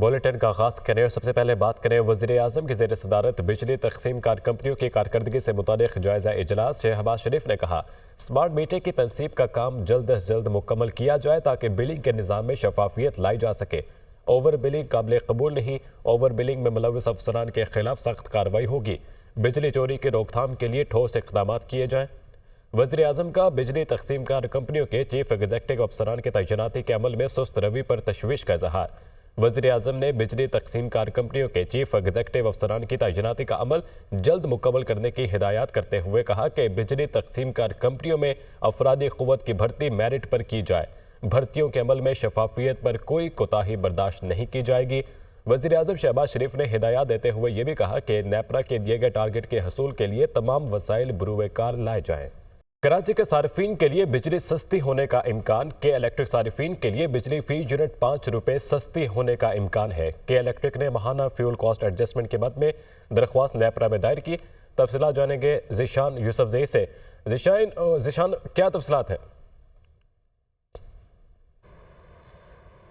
Bulletin کا آغاز کریں اور سب سے پہلے بات کریں وزیر اعظم کی زیر صدارت بجلی تقسیم کار کمپنیوں کی کارکردگی سے متعلق جائزہ اجلاس۔ شہباز شریف نے کہا سمارٹ میٹر کی تنصیب کا کام جلد از جلد مکمل کیا جائے تاکہ بلنگ کے نظام میں شفافیت لائی جا سکے۔ اوور بلنگ قابل قبول نہیں، اوور بلنگ میں ملوث افسران کے خلاف سخت کارروائی ہوگی۔ بجلی چوری کی روک تھام کے لیے ٹھوس اقدامات کیے جائیں۔ وزیر اعظم کا بجلی تقسیم کار کمپنیوں کے چیف ایگزیکٹو افسران کے تعیناتی کے عمل میں سست روی پر تشویش کا اظہار۔ وزیر اعظم نے بجلی تقسیم کار کمپنیوں کے چیف ایگزیکٹو افسران کی تعیناتی کا عمل جلد مکمل کرنے کی ہدایات کرتے ہوئے کہا کہ بجلی تقسیم کار کمپنیوں میں افرادی قوت کی بھرتی میرٹ پر کی جائے۔ بھرتیوں کے عمل میں شفافیت پر کوئی کوتاہی برداشت نہیں کی جائے گی۔ وزیر اعظم شہباز شریف نے ہدایات دیتے ہوئے یہ بھی کہا کہ نیپرا کے دیے گئے ٹارگٹ کے حصول کے لیے تمام وسائل بروئے کار لائے جائیں۔ کراچی کے صارفین کے لیے بجلی سستی ہونے کا امکان۔ کے الیکٹرک صارفین کے لیے بجلی فی یونٹ 5 روپے سستی ہونے کا امکان ہے۔ کے الیکٹرک نے ماہانہ فیول کاسٹ ایڈجسٹمنٹ کے مد میں درخواست نیپرا میں دائر کی۔ تفصیلات جانیں گے ذیشان یوسفزئی سے۔ ذیشان، کیا تفصیلات ہیں؟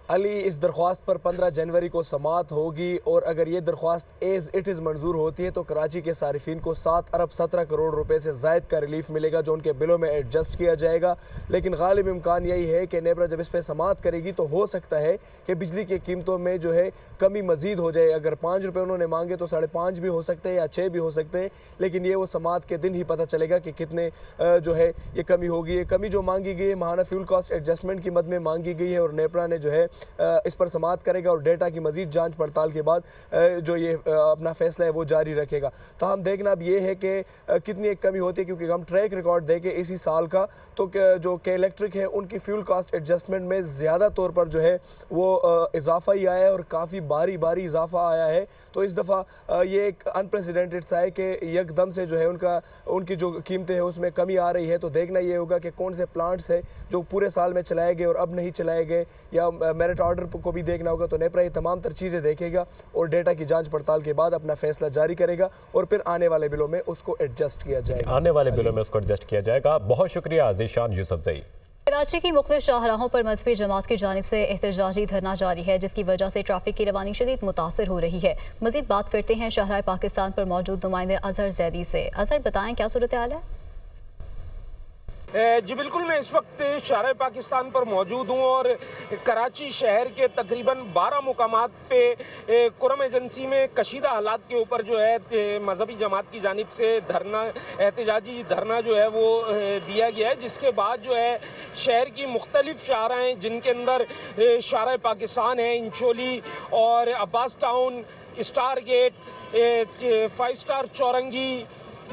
علی، اس درخواست پر 15 جنوری کو سماعت ہوگی اور اگر یہ درخواست ایز اٹ از منظور ہوتی ہے تو کراچی کے صارفین کو 7 ارب 17 کروڑ روپے سے زائد کا ریلیف ملے گا جو ان کے بلوں میں ایڈجسٹ کیا جائے گا۔ لیکن غالب امکان یہی ہے کہ نیپرا جب اس پہ سماعت کرے گی تو ہو سکتا ہے کہ بجلی کی قیمتوں میں جو ہے کمی مزید ہو جائے۔ اگر 5 روپے انہوں نے مانگے تو 5.5 بھی ہو سکتے ہیں یا 6 بھی ہو سکتے ہیں، لیکن یہ وہ سماعت کے دن ہی پتہ چلے گا کہ کتنے جو ہے یہ کمی ہوگی۔ یہ کمی جو مانگی گئی ہے ماہانہ فیول کاسٹ ایڈجسٹمنٹ کی مد میں مانگی گئی ہے اور نیپرا نے جو ہے اس پر سماعت کرے گا اور ڈیٹا کی مزید جانچ پڑتال کے بعد جو یہ اپنا فیصلہ ہے وہ جاری رکھے گا۔ تاہم دیکھنا اب یہ ہے کہ کتنی ایک کمی ہوتی ہے، کیونکہ ہم ٹریک ریکارڈ دیکھیں اسی سال کا تو جو کے الیکٹرک ہے ان کی فیول کاسٹ ایڈجسٹمنٹ میں زیادہ طور پر جو ہے وہ اضافہ ہی آیا ہے اور کافی باری اضافہ آیا ہے۔ تو اس دفعہ یہ ایک انپریسیڈنٹڈ سا ہے کہ یک دم سے جو ہے ان کی جو قیمتیں ہیں اس میں کمی آ رہی ہے۔ تو دیکھنا یہ ہوگا کہ کون سے پلانٹس ہیں جو پورے سال میں چلائے گئے اور اب نہیں چلائے گئے، یا میرٹ آرڈر کو بھی دیکھنا ہوگا۔ تو نیپرا یہ تمام تر چیزیں دیکھے گا اور ڈیٹا کی جانچ پڑتال کے بعد اپنا فیصلہ جاری کرے گا اور پھر آنے والے بلوں میں اس کو ایڈجسٹ کیا جائے گا۔ بہت شکریہ ذیشان یوسفزئی۔ کراچی کی مختلف شاہراہوں پر مذہبی جماعت کی جانب سے احتجاجی دھرنا جاری ہے، جس کی وجہ سے ٹریفک کی روانی شدید متاثر ہو رہی ہے۔ مزید بات کرتے ہیں شاہراہ پاکستان پر موجود نمائندے اظہر زیدی سے۔ اظہر، بتائیں کیا صورتحال ہے؟ جی بالکل، میں اس وقت شاہراہ پاکستان پر موجود ہوں اور کراچی شہر کے تقریباً 12 مقامات پہ کرم ایجنسی میں کشیدہ حالات کے اوپر جو ہے مذہبی جماعت کی جانب سے احتجاجی دھرنا جو ہے وہ دیا گیا ہے، جس کے بعد جو ہے شہر کی مختلف شاہراہ ہیں جن کے اندر شاہراہ پاکستان ہے، انچولی اور عباس ٹاؤن، اسٹار گیٹ، 5 اسٹار چورنگی،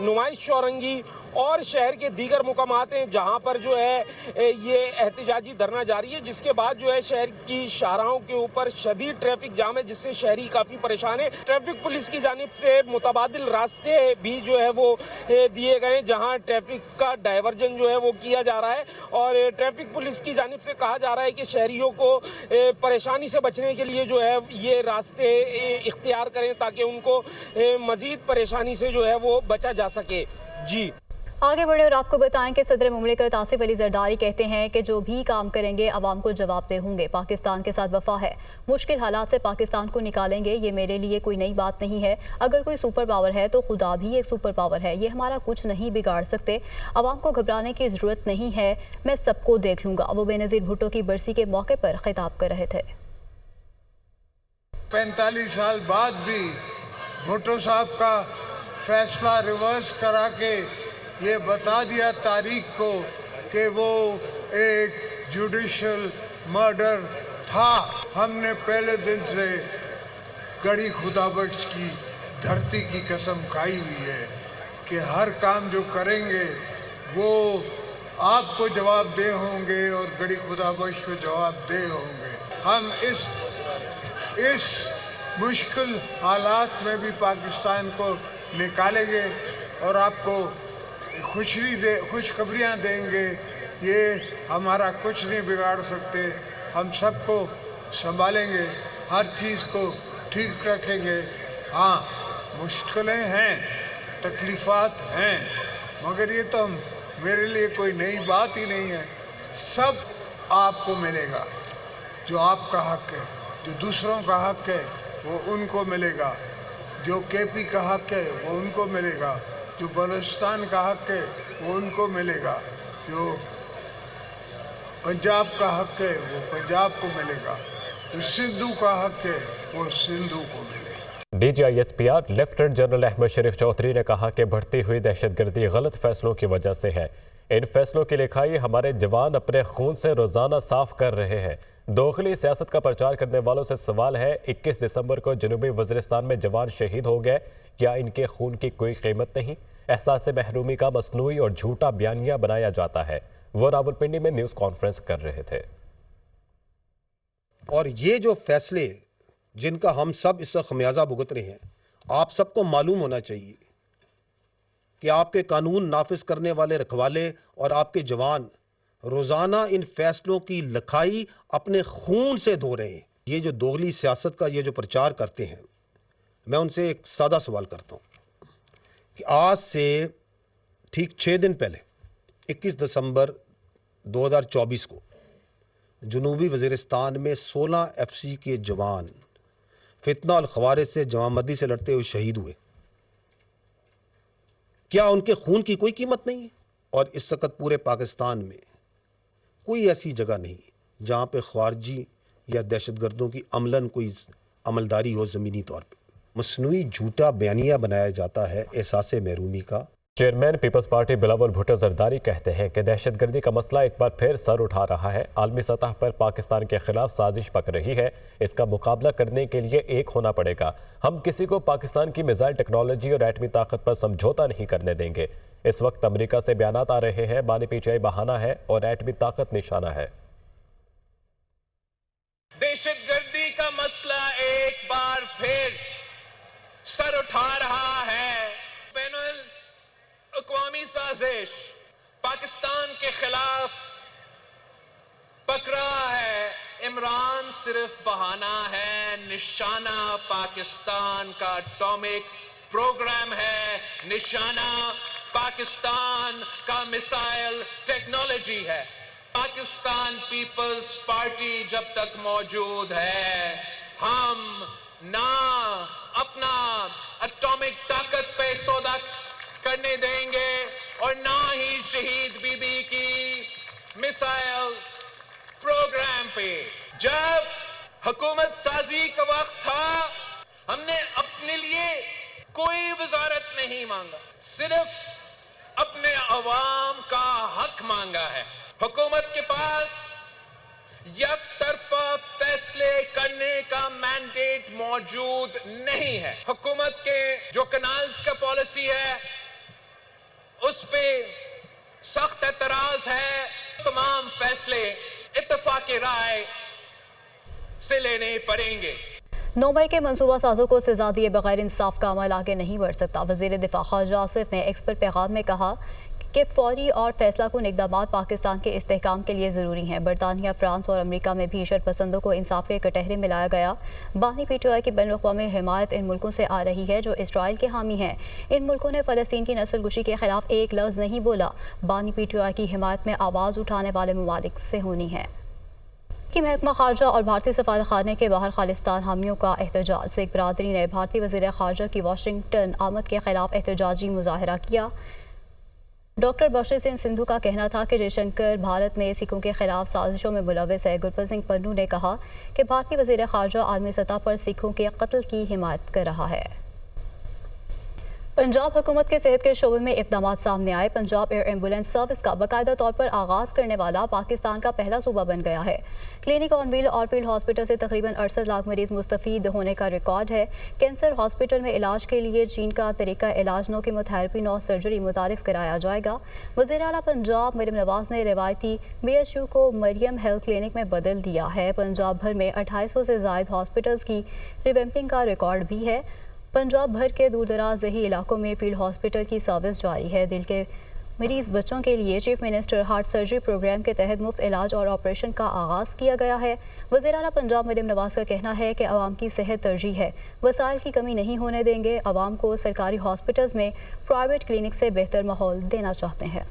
نمائش چورنگی اور شہر کے دیگر مقامات ہیں جہاں پر جو ہے یہ احتجاجی دھرنا جاری ہے، جس کے بعد جو ہے شہر کی شاہراہوں کے اوپر شدید ٹریفک جام ہے، جس سے شہری کافی پریشان ہے۔ ٹریفک پولیس کی جانب سے متبادل راستے بھی جو ہے وہ دیے گئے جہاں ٹریفک کا ڈائیورژن جو ہے وہ کیا جا رہا ہے اور ٹریفک پولیس کی جانب سے کہا جا رہا ہے کہ شہریوں کو پریشانی سے بچنے کے لیے جو ہے یہ راستے اختیار کریں تاکہ ان کو مزید پریشانی سے جو ہے وہ بچا جا سکے۔ جی آگے بڑھے اور آپ کو بتائیں کہ صدر مملکت آصف علی زرداری کہتے ہیں کہ جو بھی کام کریں گے عوام کو جواب دہ ہوں گے۔ پاکستان کے ساتھ وفا ہے، مشکل حالات سے پاکستان کو نکالیں گے، یہ میرے لیے کوئی نئی بات نہیں ہے۔ اگر کوئی سپر پاور ہے تو خدا بھی ایک سپر پاور ہے، یہ ہمارا کچھ نہیں بگاڑ سکتے۔ عوام کو گھبرانے کی ضرورت نہیں ہے، میں سب کو دیکھ لوں گا۔ وہ بے نظیر بھٹو کی برسی کے موقع پر خطاب کر رہے تھے۔ 45 سال بعد بھی بھٹو صاحب کا فیصلہ ریورس کرا کے یہ بتا دیا تاریخ کو کہ وہ ایک جوڈیشل مرڈر تھا۔ ہم نے پہلے دن سے گڑھی خدا بخش کی دھرتی کی قسم کھائی ہوئی ہے کہ ہر کام جو کریں گے وہ آپ کو جواب دہ ہوں گے اور گڑھی خدا بخش کو جواب دہ ہوں گے۔ ہم اس مشکل حالات میں بھی پاکستان کو نکالیں گے اور آپ کو خوشخبریاں دیں گے۔ یہ ہمارا کچھ نہیں بگاڑ سکتے، ہم سب کو سنبھالیں گے، ہر چیز کو ٹھیک رکھیں گے۔ ہاں مشکلیں ہیں، تکلیفات ہیں، مگر یہ تو میرے لیے کوئی نئی بات ہی نہیں ہے۔ سب آپ کو ملے گا جو آپ کا حق ہے، جو دوسروں کا حق ہے وہ ان کو ملے گا، جو کے پی کا حق ہے وہ ان کو ملے گا، جو بلوچستان کا حق ہے وہ ان کو ملے گا، جو پنجاب کا حق ہے وہ پنجاب کو ملے گا، جو سندھو کا حق ہے وہ سندھو کو ملے گا۔ D G I S P R lieutenant general Ahmed Sharif Chaudhry نے کہا کہ بڑھتی ہوئی دہشت گردی غلط فیصلوں کی وجہ سے ہے۔ ان فیصلوں کی لکھائی ہمارے جوان اپنے خون سے روزانہ صاف کر رہے ہیں۔ داخلی سیاست کا پرچار کرنے والوں سے سوال ہے، 21 دسمبر کو جنوبی وزیرستان میں جوان شہید ہو گئے، کیا ان کے خون کی کوئی قیمت نہیں؟ احساس محرومی کا مصنوعی اور جھوٹا بیانیہ بنایا جاتا ہے۔ وہ راولپنڈی میں نیوز کانفرنس کر رہے تھے۔ اور یہ جو فیصلے جن کا ہم سب اس سے خمیازہ بھگت رہے ہیں، آپ سب کو معلوم ہونا چاہیے کہ آپ کے قانون نافذ کرنے والے رکھوالے اور آپ کے جوان روزانہ ان فیصلوں کی لکھائی اپنے خون سے دھو رہے ہیں۔ یہ جو دوغلی سیاست کا یہ جو پرچار کرتے ہیں، میں ان سے ایک سادہ سوال کرتا ہوں کہ آج سے ٹھیک 6 دن پہلے 21 دسمبر 2024 کو جنوبی وزیرستان میں 16 ایف سی کے جوان فتنہ الخوارج سے جمع مردی سے لڑتے ہوئے شہید ہوئے۔ کیا ان کے خون کی کوئی قیمت نہیں ہے؟ اور اس وقت پورے پاکستان میں کوئی ایسی جگہ نہیں جہاں پہ خارجی یا دہشت گردوں کی عملاً کوئی عملداری ہو زمینی طور پہ۔ مصنوعی جھوٹا بیانیہ بنایا جاتا ہے احساس محرومی کا۔ چیئرمین پیپلز پارٹی بلاول بھٹو زرداری کہتے ہیں کہ دہشت گردی کا مسئلہ ایک بار پھر سر اٹھا رہا ہے۔ عالمی سطح پر پاکستان کے خلاف سازش پک رہی ہے، اس کا مقابلہ کرنے کے لیے ایک ہونا پڑے گا۔ ہم کسی کو پاکستان کی میزائل ٹیکنالوجی اور ایٹمی طاقت پر سمجھوتا نہیں کرنے دیں گے۔ اس وقت امریکہ سے بیانات آ رہے ہیں، بانی پی ٹی آئی بہانہ ہے اور ایٹمی طاقت نشانہ ہے۔ دہشت گردی کا مسئلہ ایک بار پھر سر اٹھا رہا ہے۔ بین الاقوامی سازش پاکستان کے خلاف پک رہا ہے۔ عمران صرف بہانہ ہے، نشانہ پاکستان کا اٹامک پروگرام ہے، نشانہ پاکستان کا میزائل ٹیکنالوجی ہے۔ پاکستان پیپلز پارٹی جب تک موجود ہے، ہم نہ اپنا اٹامک طاقت پہ سودا کرنے دیں گے اور نہ ہی شہید بی بی کی میزائل پروگرام پہ۔ جب حکومت سازی کا وقت تھا، ہم نے اپنے لیے کوئی وزارت نہیں مانگا، صرف اپنے عوام کا حق مانگا ہے۔ حکومت کے پاس یک طرفہ فیصلے کرنے کا مینڈیٹ موجود نہیں ہے۔ حکومت کے جو کنالز کا پالیسی ہے اس پہ سخت اعتراض ہے۔ تمام فیصلے اتفاق رائے سے لینے پڑیں گے۔ 9 مئی کے منصوبہ سازوں کو سزا دیے بغیر انصاف کا عمل آگے نہیں بڑھ سکتا۔ وزیر دفاع خارجہ آصف نے ایکس پر پیغام میں کہا کہ فوری اور فیصلہ کن اقدامات پاکستان کے استحکام کے لیے ضروری ہیں۔ برطانیہ، فرانس اور امریکہ میں بھی شرپسندوں کو انصاف کے کٹہرے میں لایا گیا۔ بانی پی ٹی آئی کی بین الاقوامی حمایت ان ملکوں سے آ رہی ہے جو اسرائیل کے حامی ہیں۔ ان ملکوں نے فلسطین کی نسل کشی کے خلاف ایک لفظ نہیں بولا۔ بانی پی ٹی آئی کی حمایت میں آواز اٹھانے والے ممالک سے ہونی ہے کہ محکمہ خارجہ اور بھارتی سفارت خانے کے باہر خالصتان حامیوں کا احتجاج۔ سکھ برادری نے بھارتی وزیر خارجہ کی واشنگٹن آمد کے خلاف احتجاجی مظاہرہ کیا۔ ڈاکٹر بشیر سنگھ سندھو کا کہنا تھا کہ جے شنکر بھارت میں سکھوں کے خلاف سازشوں میں ملوث ہے۔ گرپت سنگھ پنو نے کہا کہ بھارتی وزیر خارجہ عالمی سطح پر سکھوں کے قتل کی حمایت کر رہا ہے۔ پنجاب حکومت کے صحت کے شعبے میں اقدامات سامنے آئے۔ پنجاب ایئر ایمبولینس سروس کا باقاعدہ طور پر آغاز کرنے والا پاکستان کا پہلا صوبہ بن گیا ہے۔ کلینک آن ویل اور فیلڈ ہاسپٹل سے تقریباً 68 لاکھ مریض مستفید ہونے کا ریکارڈ ہے۔ کینسر ہاسپٹل میں علاج کے لیے چین کا طریقہ علاج نو کیموتھراپی نو سرجری متعارف کرایا جائے گا۔ وزیر اعلیٰ پنجاب مریم نواز نے روایتی بی ایچ یو کو مریم ہیلتھ کلینک میں بدل دیا ہے۔ پنجاب بھر میں 2800 سے زائد ہاسپٹلز کی ریویمپنگ کا ریکارڈ بھی ہے۔ پنجاب بھر کے دور دراز دیہی علاقوں میں فیلڈ ہاسپٹل کی سروس جاری ہے۔ دل کے مریض بچوں کے لیے chief minister heart surgery programme کے تحت مفت علاج اور آپریشن کا آغاز کیا گیا ہے۔ وزیر اعلیٰ پنجاب مریم نواز کا کہنا ہے کہ عوام کی صحت ترجیح ہے، وسائل کی کمی نہیں ہونے دیں گے۔ عوام کو سرکاری ہاسپٹلز میں پرائیویٹ کلینک سے بہتر ماحول دینا چاہتے ہیں۔